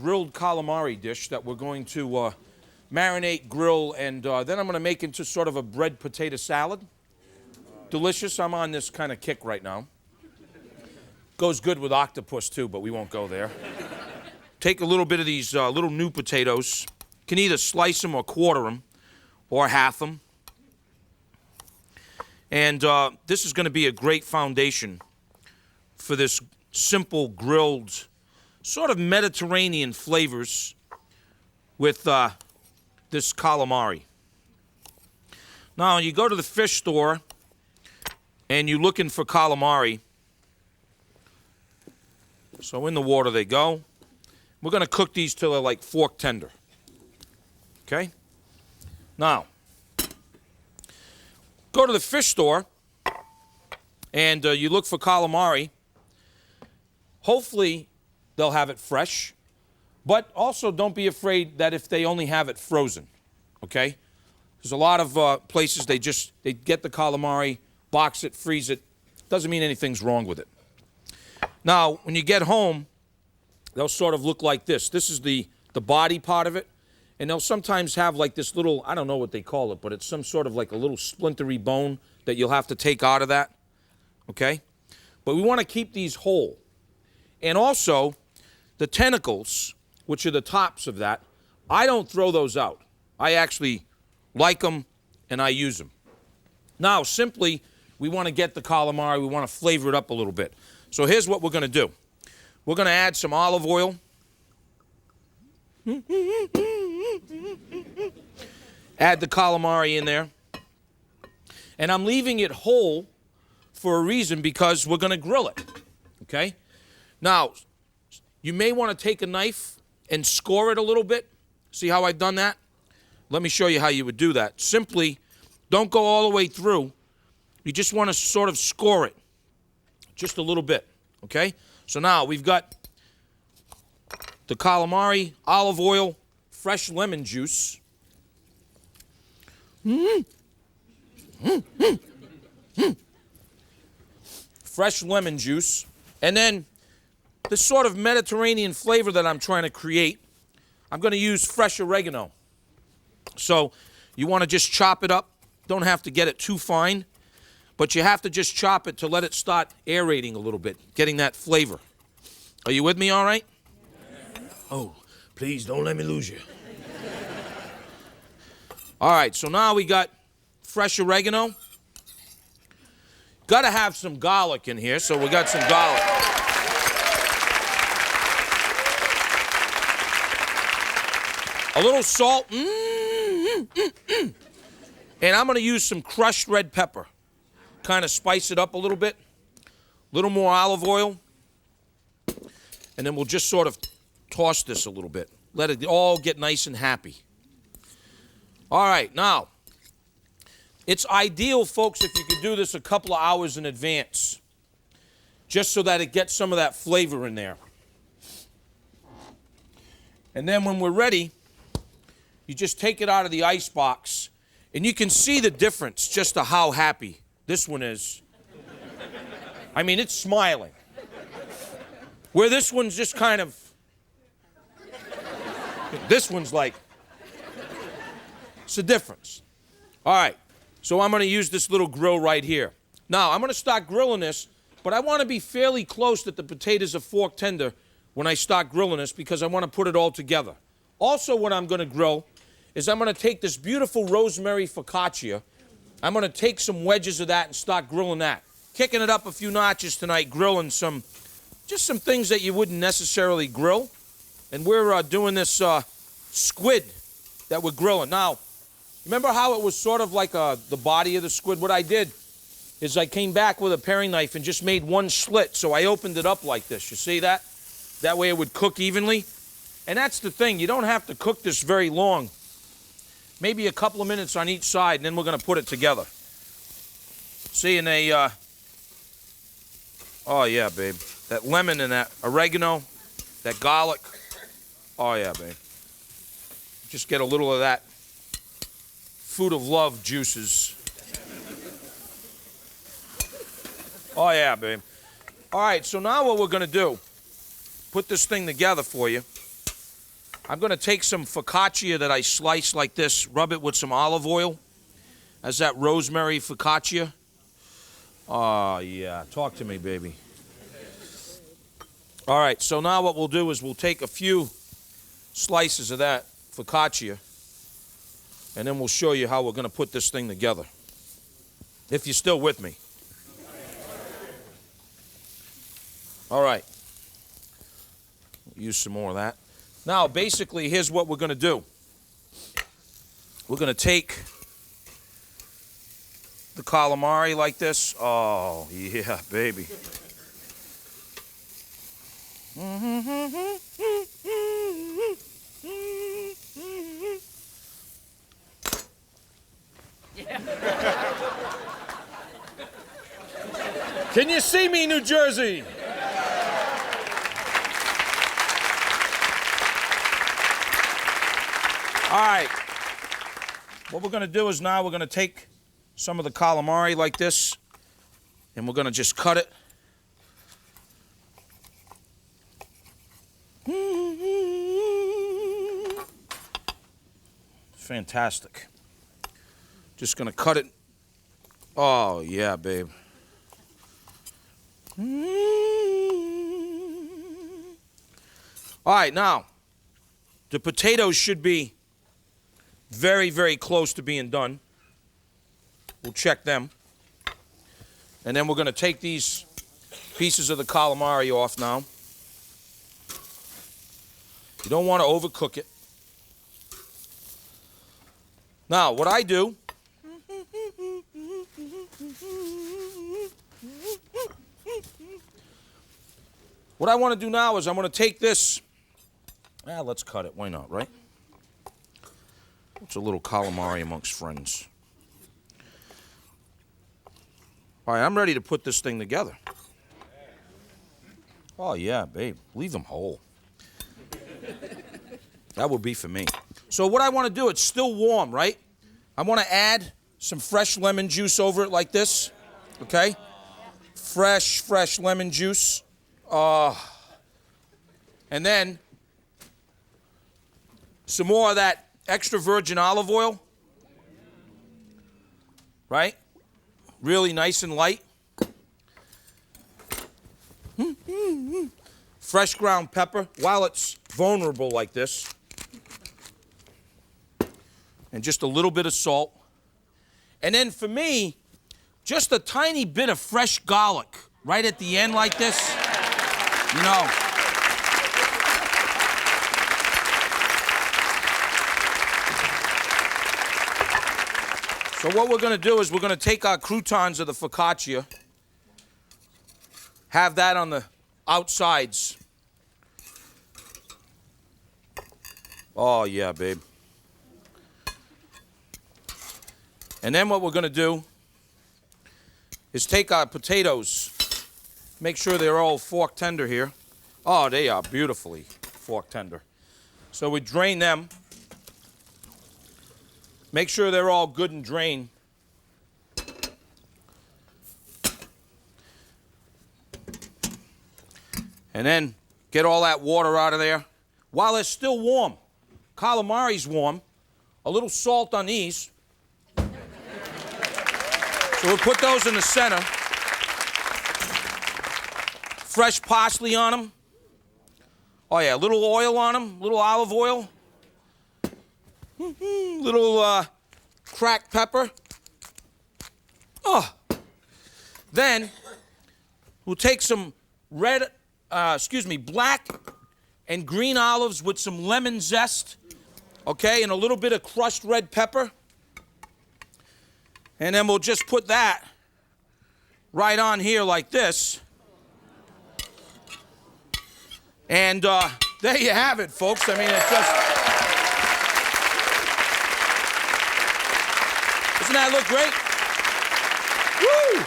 grilled calamari dish that we're going to marinate, grill, and then I'm going to make into sort of a bread potato salad. Delicious. I'm on this kind of kick right now. Goes good with octopus too, but we won't go there. Take a little bit of these little new potatoes. You can either slice them or quarter them or half them. And this is going to be a great foundation for this simple grilled, sort of Mediterranean flavors with this calamari. Now, you go to the fish store and you're looking for calamari. So in the water they go. We're going to cook these till they're like fork tender. Okay? Now, go to the fish store and you look for calamari. Hopefully, they'll have it fresh. But also, don't be afraid that if they only have it frozen. Okay? There's a lot of places they get the calamari, box it, freeze it. Doesn't mean anything's wrong with it. Now, when you get home, they'll sort of look like this. This is the body part of it. And they'll sometimes have like this little, I don't know what they call it, but it's some sort of like a little splintery bone that you'll have to take out of that. Okay? But we want to keep these whole. And also, the tentacles, which are the tops of that, I don't throw those out. I actually like them and I use them. Now, simply, we want to get the calamari, we want to flavor it up a little bit. So here's what we're going to do. We're going to add some olive oil. Add the calamari in there. And I'm leaving it whole for a reason, because we're going to grill it. Okay? Now, you may want to take a knife and score it a little bit. See how I've done that? Let me show you how you would do that. Simply, don't go all the way through. You just want to sort of score it. Just a little bit. Okay? So now we've got the calamari, olive oil, fresh lemon juice. Fresh lemon juice. And then this sort of Mediterranean flavor that I'm trying to create, I'm going to use fresh oregano. So you want to just chop it up. Don't have to get it too fine, but you have to just chop it to let it start aerating a little bit, getting that flavor. Are you with me all right? Oh, please don't let me lose you. All right, so now we got fresh oregano. Got to have some garlic in here, so we got some garlic. A little salt. And I'm going to use some crushed red pepper. Kind of spice it up a little bit. A little more olive oil. And then we'll just sort of toss this a little bit. Let it all get nice and happy. All right, now, it's ideal, folks, if you could do this a couple of hours in advance, just so that it gets some of that flavor in there. And then when we're ready, you just take it out of the ice box, and you can see the difference just to how happy this one is. I mean, it's smiling. Where this one's just kind of, this one's like, it's a difference. All right, so I'm going to use this little grill right here. Now, I'm going to start grilling this, but I want to be fairly close that the potatoes are fork tender when I start grilling this, because I want to put it all together. Also, what I'm going to grill is I'm going to take this beautiful rosemary focaccia. I'm going to take some wedges of that and start grilling that. Kicking it up a few notches tonight, grilling just some things that you wouldn't necessarily grill. And we're doing this squid that we're grilling. Now, remember how it was sort of like the body of the squid? What I did is I came back with a paring knife and just made one slit. So I opened it up like this. You see that? That way it would cook evenly. And that's the thing. You don't have to cook this very long. Maybe a couple of minutes on each side, and then we're going to put it together. See, and oh yeah, babe. That lemon and that oregano, that garlic. Oh yeah, babe. Just get a little of that food of love juices. Oh yeah, babe. All right, so now what we're going to do, put this thing together for you. I'm going to take some focaccia that I slice like this, rub it with some olive oil. That's that rosemary focaccia. Oh, yeah. Talk to me, baby. All right, so now what we'll do is we'll take a few slices of that focaccia, and then we'll show you how we're going to put this thing together. If you're still with me. All right. Use some more of that. Now, basically, here's what we're going to do. We're going to take the calamari like this. Oh, yeah, baby. Can you see me, New Jersey? All right. What we're going to do is now we're going to take some of the calamari like this, and we're going to just cut it. Fantastic. Just going to cut it. Oh, yeah, babe. All right, now, the potatoes should be very, very close to being done. We'll check them. And then we're going to take these pieces of the calamari off now. You don't want to overcook it. Now, what I do, what I want to do now is I'm going to take this. Let's cut it. Why not, right? It's a little calamari amongst friends. All right, I'm ready to put this thing together. Oh, yeah, babe. Leave them whole. That would be for me. So what I want to do, it's still warm, right? I want to add some fresh lemon juice over it like this, okay? Fresh lemon juice. And then some more of that extra virgin olive oil, right? Really nice and light. Fresh ground pepper while it's vulnerable like this. And just a little bit of salt. And then for me, just a tiny bit of fresh garlic right at the end like this. You know. So what we're going to do is we're going to take our croutons of the focaccia, have that on the outsides. Oh, yeah, babe. And then what we're going to do is take our potatoes, make sure they're all fork tender here. Oh, they are beautifully fork tender. So we drain them. Make sure they're all good and drained. And then get all that water out of there. While it's still warm, calamari's warm, a little salt on these. So we'll put those in the center. Fresh parsley on them. Oh yeah, a little oil on them, little olive oil. Little cracked pepper. Oh. Then we'll take some black and green olives with some lemon zest, okay, and a little bit of crushed red pepper. And then we'll just put that right on here like this. And there you have it, folks. I mean, it's just... Doesn't that look great? Woo!